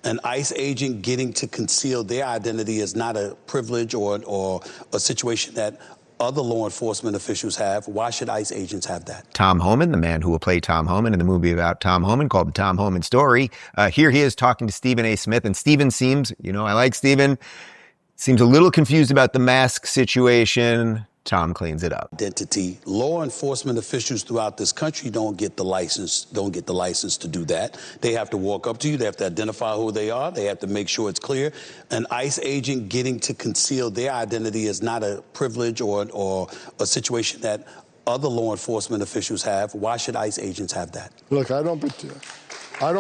An ICE agent getting to conceal their identity is not a privilege or a situation that other law enforcement officials have. Why should ICE agents have that? Tom Homan, the man who will play Tom Homan in the movie about Tom Homan called The Tom Homan Story. Here he is talking to Stephen A. Smith, and Stephen seems, I like Stephen, seems a little confused about the mask situation. Tom cleans it up. Identity. Law enforcement officials throughout this country don't get the license to do that. They have to walk up to you. They have to identify who they are. They have to make sure it's clear. An ICE agent getting to conceal their identity is not a privilege or a situation that other law enforcement officials have. Why should ICE agents have that? Look, I don't pretend. I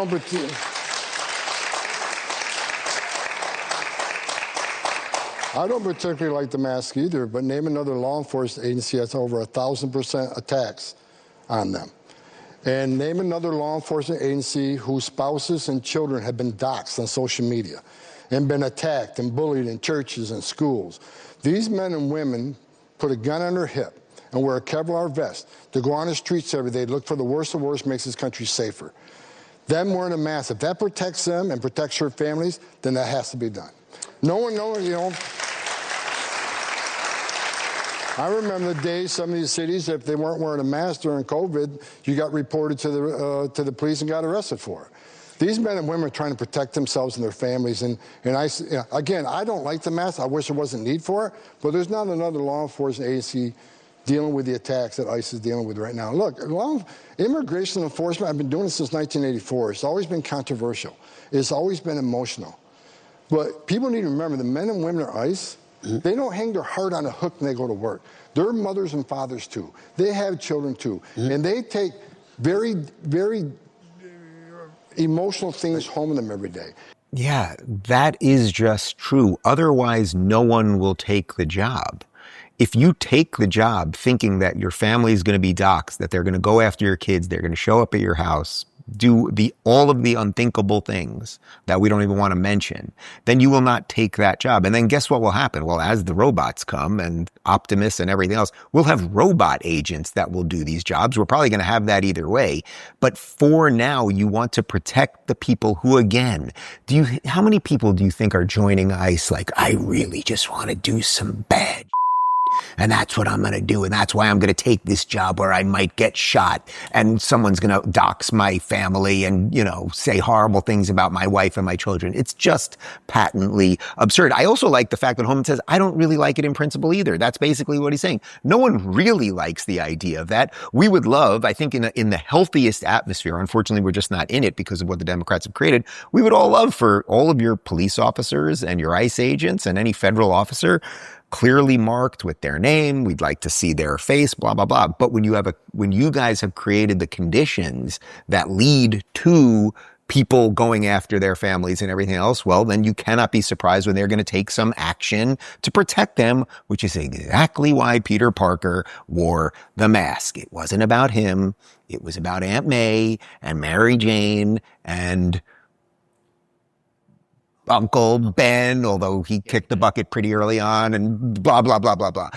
don't particularly like the mask either, but name another law enforcement agency that's over 1,000% attacks on them. And name another law enforcement agency whose spouses and children have been doxxed on social media and been attacked and bullied in churches and schools. These men and women put a gun on their hip and wear a Kevlar vest to go on the streets every day, look for the worst of worst, makes this country safer. Them wearing a mask, if that protects them and protects their families, then that has to be done. No one knows, I remember the days some of these cities, if they weren't wearing a mask during COVID, you got reported to the police and got arrested for it. These men and women are trying to protect themselves and their families. And again, I don't like the mask. I wish there wasn't need for it. But there's not another law enforcement agency dealing with the attacks that ICE is dealing with right now. Look, immigration enforcement, I've been doing it since 1984. It's always been controversial. It's always been emotional. But people need to remember the men and women at ICE, they don't hang their heart on a hook when they go to work. They're mothers and fathers too. They have children too. And they take very, very emotional things home with them every day. Yeah, that is just true. Otherwise, no one will take the job. If you take the job thinking that your family is going to be doxxed, that they're going to go after your kids, they're going to show up at your house, do all of the unthinkable things that we don't even want to mention, then you will not take that job. And then guess what will happen? Well, as the robots come and Optimus and everything else, we'll have robot agents that will do these jobs. We're probably going to have that either way. But for now, you want to protect the people who, again, how many people do you think are joining ICE like, I really just want to do some bad and that's what I'm going to do. And that's why I'm going to take this job where I might get shot and someone's going to dox my family and, say horrible things about my wife and my children. It's just patently absurd. I also like the fact that Homan says, I don't really like it in principle either. That's basically what he's saying. No one really likes the idea of that. We would love, I think in the healthiest atmosphere, unfortunately, we're just not in it because of what the Democrats have created. We would all love for all of your police officers and your ICE agents and any federal officer clearly marked with their name. We'd like to see their face, blah, blah, blah. But when you guys have created the conditions that lead to people going after their families and everything else, well, then you cannot be surprised when they're going to take some action to protect them, which is exactly why Peter Parker wore the mask. It wasn't about him. It was about Aunt May and Mary Jane and Uncle Ben, although he kicked the bucket pretty early on, and blah, blah, blah, blah, blah.